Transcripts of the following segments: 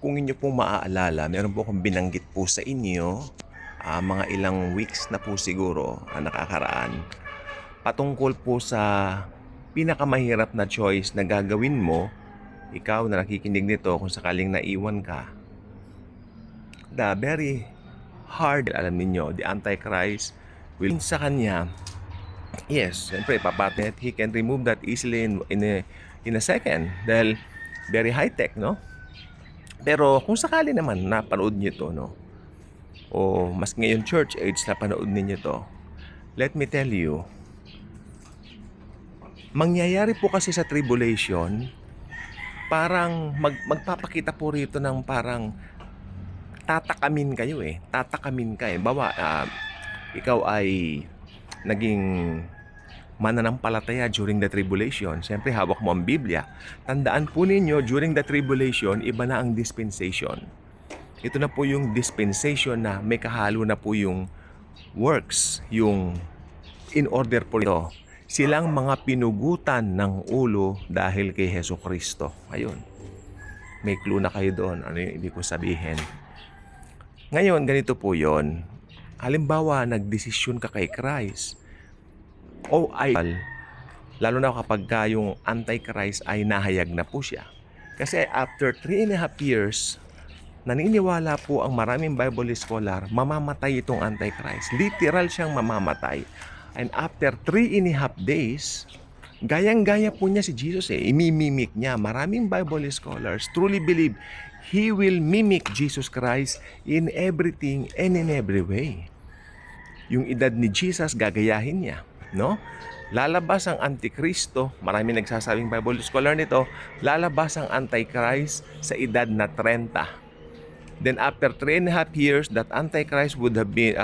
Kung inyo pong maaalala, meron po akong binanggit po sa inyo, mga ilang weeks na po siguro ang nakakaraan, patungkol po sa pinakamahirap na choice na gagawin mo, ikaw na nakikinig nito kung sakaling naiwan ka. The very hard, alam niyo, the Antichrist will sa kanya, yes, siyempre papatet, he can remove that easily in a second dahil very high-tech, no? Pero kung sakali naman napanood niyo to, no? O mas ngayon church age na panood ninyo to, let me tell you, mangyayari po kasi sa tribulation, parang magpapakita po rito ng parang tatakamin kayo eh. Tatakamin ka eh. Bawa, ikaw ay naging mananampalataya during the tribulation. Siyempre, hawak mo ang Biblia. Tandaan po ninyo, during the tribulation, iba na ang dispensation. Ito na po yung dispensation na may kahalo na po yung works, yung in order po ito. Silang mga pinugutan ng ulo dahil kay Hesus Kristo. Ayun. May clue na kayo doon. Ano yung ibig ko sabihin? Ngayon, ganito po yon. Halimbawa, nagdesisyon ka kay Christ. O ay, lalo na kapag yung Antichrist ay nahayag na po siya. Kasi after 3.5 years, naniniwala po ang maraming Bible scholar, mamamatay itong Antichrist. Literal siyang mamamatay. And after 3.5 days, gayang-gaya po niya si Jesus eh. Imimimik niya. Maraming Bible scholars truly believe he will mimic Jesus Christ in everything and in every way. Yung edad ni Jesus, gagayahin niya. No? Lalabas ang Antikristo, marami nagsasabing Bible scholar nito, lalabas ang Antichrist sa edad na 30. Then after 3.5 years, that Antichrist would be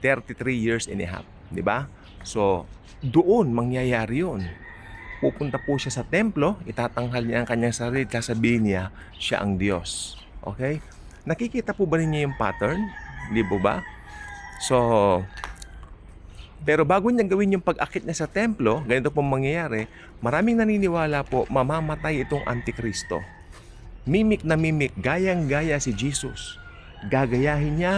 33 years and a half, di ba? So, doon mangyayari 'yon. Pupunta po siya sa templo, itatanghal niya ang kanyang sarili, sasabihin niya, siya ang Diyos. Okay? Nakikita po ba ninyo yung pattern? Di po ba? So, pero bago niya gawin yung pag-akit niya sa templo, ganito pong mangyayari, maraming naniniwala po, mamamatay itong Antikristo. Mimik na mimik, gayang-gaya si Jesus. Gagayahin niya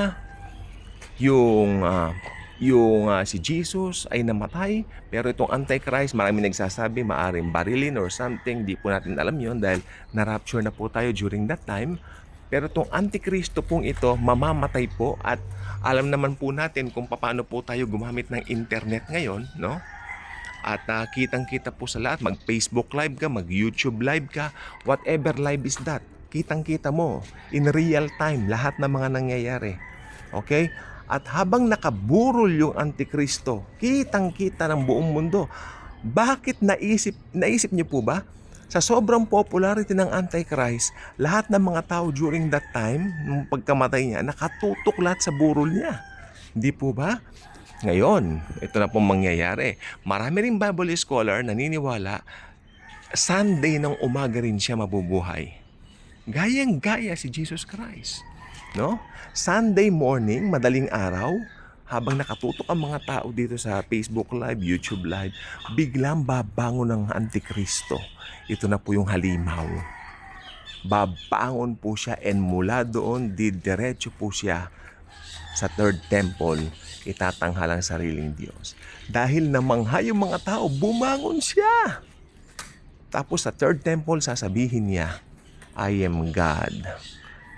yung si Jesus ay namatay, pero itong Antichrist, maraming nagsasabi, maaring barilin or something, di po natin alam yon dahil na-rapture na po tayo during that time. Pero itong Antikristo pong ito, mamamatay po at alam naman po natin kung paano po tayo gumamit ng internet ngayon, no? At kitang-kita po sa lahat, mag-Facebook live ka, mag-YouTube live ka, whatever live is that, kitang-kita mo in real time lahat ng mga nangyayari. Okay? At habang nakaburol yung Antikristo, kitang-kita ng buong mundo. Bakit naisip niyo po ba? Sa sobrang popularity ng Antichrist, lahat ng mga tao during that time, nung pagkamatay niya, nakatutok lahat sa burol niya. Hindi po ba? Ngayon, ito na pong mangyayari. Marami ring Bible scholar naniniwala, Sunday ng umaga rin siya mabubuhay. Gayang-gaya si Jesus Christ. No? Sunday morning, madaling araw, habang nakatutok ang mga tao dito sa Facebook Live, YouTube Live, biglang babangon ng Antikristo. Ito na po yung halimaw. Babangon po siya and mula doon, didiretso po siya sa third temple, itatanghal ang sariling Diyos. Dahil namangha yung mga tao, bumangon siya. Tapos sa third temple, sasabihin niya, I am God.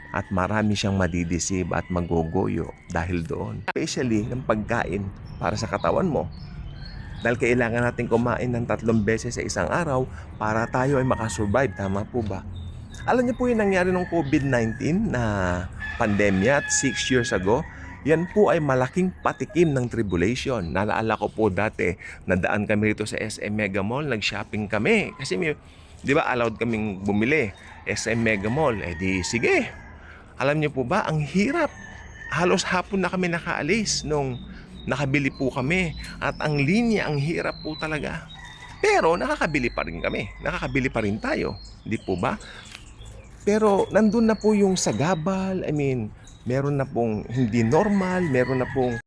At marami siyang madidisib at magogoyo dahil doon. Especially ng pagkain para sa katawan mo. Dahil kailangan natin kumain ng 3 beses sa isang araw para tayo ay makasurvive. Tama po ba? Alam niyo po yung nangyari ng COVID-19 na pandemya at 6 years ago? Yan po ay malaking patikim ng tribulation. Naalala ko po dati, nadaan kami rito sa SM Mega Mall, nag-shopping kami. Kasi di ba allowed kaming bumili SM Mega Mall? Eh di sige. Alam niyo po ba, ang hirap. Halos hapon na kami nakaalis nung nakabili po kami. At ang linya, ang hirap po talaga. Pero nakakabili pa rin kami. Nakakabili pa rin tayo. Di po ba? Pero nandun na po yung sagabal. I mean, meron na pong hindi normal. Meron na pong